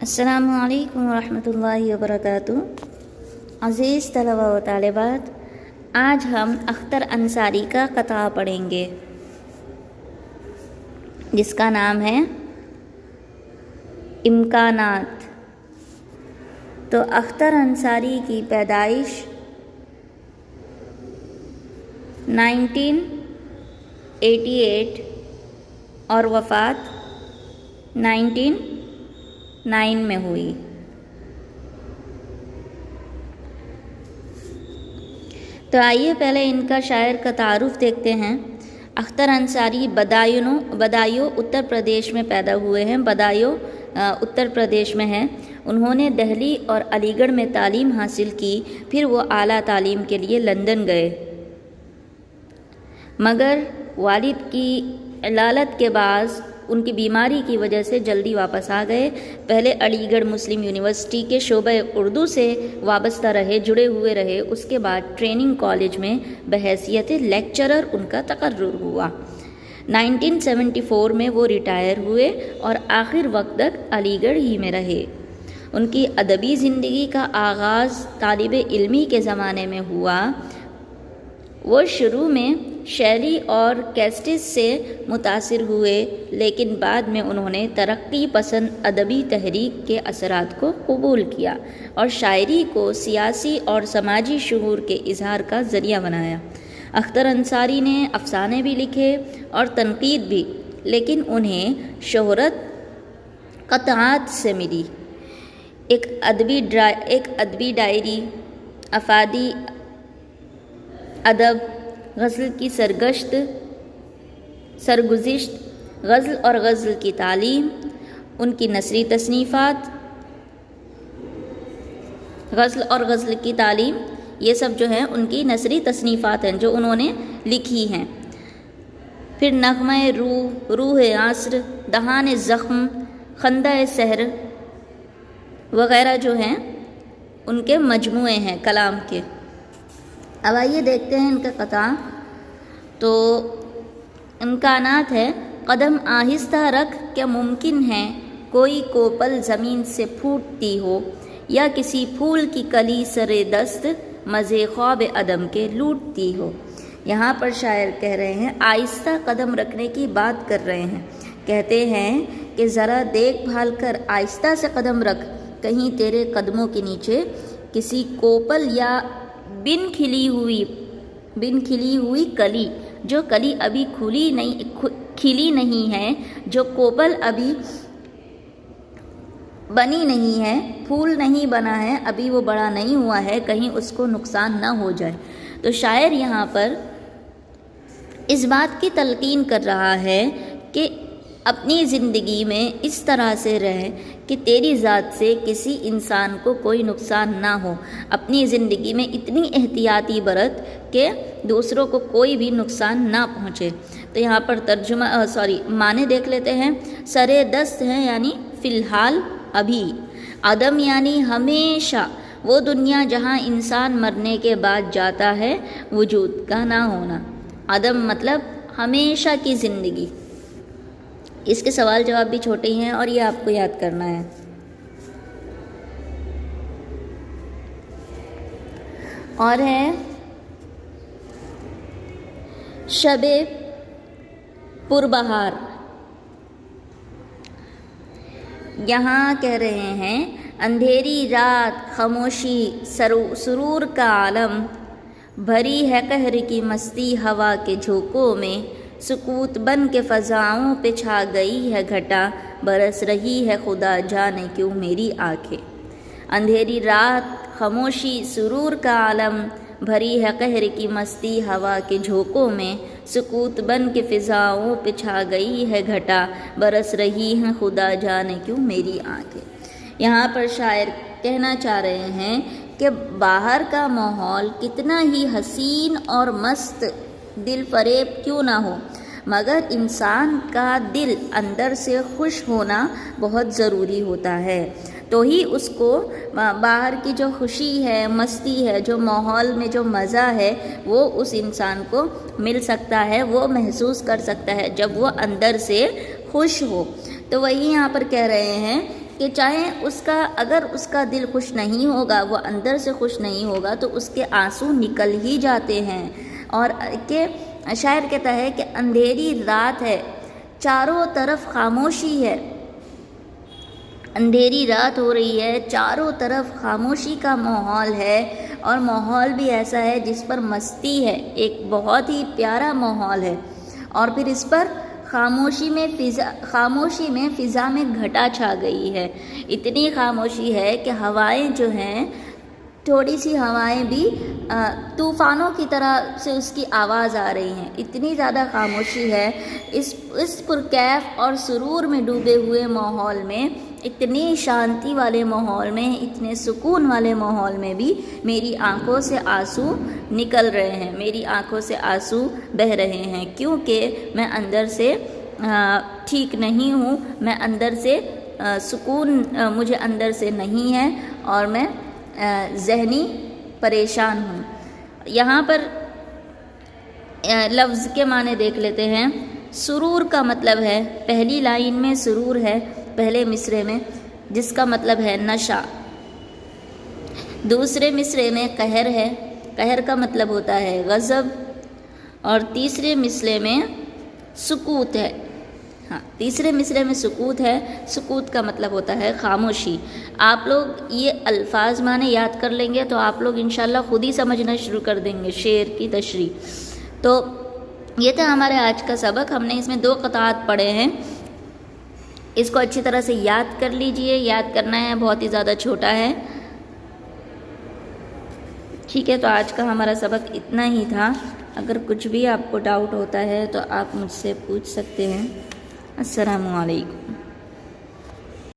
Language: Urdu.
السلام علیکم ورحمۃ اللہ وبرکاتہ۔ عزیز طلباء و طالبات، آج ہم اختر انصاری کا قطعہ پڑھیں گے جس کا نام ہے امکانات۔ تو اختر انصاری کی پیدائش 1988 اور وفات 1909 میں ہوئی۔ تو آئیے پہلے ان کا شاعر کا تعارف دیکھتے ہیں۔ اختر انصاری بدایوں اتر پردیش میں پیدا ہوئے ہیں۔ بدایوں اتر پردیش میں ہیں۔ انہوں نے دہلی اور علی گڑھ میں تعلیم حاصل کی، پھر وہ اعلیٰ تعلیم کے لیے لندن گئے، مگر والد کی علالت کے بعد ان کی بیماری کی وجہ سے جلدی واپس آ گئے۔ پہلے علی گڑھ مسلم یونیورسٹی کے شعبہ اردو سے وابستہ رہے، جڑے ہوئے رہے۔ اس کے بعد ٹریننگ کالج میں بحیثیت لیکچرر ان کا تقرر ہوا۔ 1974 میں وہ ریٹائر ہوئے اور آخر وقت تک علی گڑھ ہی میں رہے۔ ان کی ادبی زندگی کا آغاز طالب علمی کے زمانے میں ہوا۔ وہ شروع میں شیلی اور کیسٹس سے متاثر ہوئے، لیکن بعد میں انہوں نے ترقی پسند ادبی تحریک کے اثرات کو قبول کیا اور شاعری کو سیاسی اور سماجی شعور کے اظہار کا ذریعہ بنایا۔ اختر انصاری نے افسانے بھی لکھے اور تنقید بھی، لیکن انہیں شہرت قطعات سے ملی۔ ایک ادبی ڈائری، افادی ادب، غزل کی سرگزشت، غزل اور غزل کی تعلیم، ان کی نثری تصنیفات، غزل اور غزل کی تعلیم، یہ سب جو ہیں ان کی نثری تصنیفات ہیں جو انہوں نے لکھی ہیں۔ پھر نغمہ روح عصر، دہان زخم، خندہ سحر وغیرہ جو ہیں ان کے مجموعے ہیں کلام کے۔ اب آئیے دیکھتے ہیں ان کا قطعہ۔ تو امکانات ہے: قدم آہستہ رکھ، کیا ممکن ہے کوئی کوپل زمین سے پھوٹتی ہو، یا کسی پھول کی کلی سر دست مزے خواب عدم کے لوٹتی ہو۔ یہاں پر شاعر کہہ رہے ہیں، آہستہ قدم رکھنے کی بات کر رہے ہیں۔ کہتے ہیں کہ ذرا دیکھ بھال کر آہستہ سے قدم رکھ، کہیں تیرے قدموں کے نیچے کسی کوپل یا بن کھلی ہوئی کلی، جو کلی ابھی کھلی نہیں ہے، جو کوپل ابھی بنی نہیں ہے، پھول نہیں بنا ہے، ابھی وہ بڑا نہیں ہوا ہے، کہیں اس کو نقصان نہ ہو جائے۔ تو شاعر یہاں پر اس بات کی تلقین کر رہا ہے کہ اپنی زندگی میں اس طرح سے رہے کہ تیری ذات سے کسی انسان کو کوئی نقصان نہ ہو۔ اپنی زندگی میں اتنی احتیاطی برت کہ دوسروں کو کوئی بھی نقصان نہ پہنچے۔ تو یہاں پر معنی دیکھ لیتے ہیں۔ سرے دست ہے یعنی فی الحال، ابھی۔ عدم یعنی ہمیشہ، وہ دنیا جہاں انسان مرنے کے بعد جاتا ہے، وجود کا نہ ہونا۔ عدم مطلب ہمیشہ کی زندگی۔ اس کے سوال جواب بھی چھوٹے ہی ہیں اور یہ آپ کو یاد کرنا ہے۔ اور ہے شب پربہار۔ یہاں کہہ رہے ہیں، اندھیری رات، خاموشی، سرور کا عالم، بھری ہے قہر کی مستی ہوا کے جھونکوں میں، سکوت بن کے فضاؤں پہ چھا گئی ہے گھٹا، برس رہی ہے خدا جانے کیوں میری آنکھیں۔ اندھیری رات، خاموشی، سرور کا عالم، بھری ہے قہر کی مستی ہوا کے جھونکوں میں، سکوت بن کے فضاؤں پہ چھا گئی ہے گھٹا، برس رہی ہے خدا جانے کیوں میری آنکھیں۔ یہاں پر شاعر کہنا چاہ رہے ہیں کہ باہر کا ماحول کتنا ہی حسین اور مست دل فریب کیوں نہ ہو، مگر انسان کا دل اندر سے خوش ہونا بہت ضروری ہوتا ہے، تو ہی اس کو باہر کی جو خوشی ہے، مستی ہے، جو ماحول میں جو مزہ ہے، وہ اس انسان کو مل سکتا ہے، وہ محسوس کر سکتا ہے جب وہ اندر سے خوش ہو۔ تو وہی یہاں پر کہہ رہے ہیں کہ چاہے اگر اس کا دل خوش نہیں ہوگا، وہ اندر سے خوش نہیں ہوگا، تو اس کے آنسو نکل ہی جاتے ہیں۔ اور کہ شاعر کہتا ہے کہ اندھیری رات ہے، چاروں طرف خاموشی ہے، اندھیری رات ہو رہی ہے، چاروں طرف خاموشی کا ماحول ہے، اور ماحول بھی ایسا ہے جس پر مستی ہے، ایک بہت ہی پیارا ماحول ہے۔ اور پھر اس پر خاموشی میں فضا میں گھٹا چھا گئی ہے، اتنی خاموشی ہے کہ ہوائیں جو ہیں، تھوڑی سی ہوائیں بھی طوفانوں کی طرح سے اس کی آواز آ رہی ہیں، اتنی زیادہ خاموشی ہے۔ اس پرکیف اور سرور میں ڈوبے ہوئے ماحول میں، اتنی شانتی والے ماحول میں، اتنے سکون والے ماحول میں بھی میری آنکھوں سے آنسو نکل رہے ہیں، میری آنکھوں سے آنسو بہہ رہے ہیں، کیونکہ میں اندر سے ٹھیک نہیں ہوں، میں اندر سے سکون مجھے اندر سے نہیں ہے، اور میں ذہنی پریشان ہوں۔ یہاں پر لفظ کے معنی دیکھ لیتے ہیں۔ سرور کا مطلب ہے، پہلی لائن میں سرور ہے، پہلے مصرعے میں، جس کا مطلب ہے نشہ۔ دوسرے مصرعے میں قہر ہے، قہر کا مطلب ہوتا ہے غضب، اور تیسرے مصرعے میں سکوت ہے۔ تیسرے مصرعے میں سکوت ہے، سکوت کا مطلب ہوتا ہے خاموشی۔ آپ لوگ یہ الفاظ معنی یاد کر لیں گے تو آپ لوگ انشاءاللہ خود ہی سمجھنا شروع کر دیں گے شعر کی تشریح۔ تو یہ تھا ہمارے آج کا سبق، ہم نے اس میں 2 قطعات پڑھے ہیں، اس کو اچھی طرح سے یاد کر لیجئے، یاد کرنا ہے، بہت ہی زیادہ چھوٹا ہے۔ ٹھیک ہے، تو آج کا ہمارا سبق اتنا ہی تھا۔ اگر کچھ بھی آپ کو ڈاؤٹ ہوتا ہے تو آپ مجھ سے پوچھ سکتے ہیں۔ السلام علیکم۔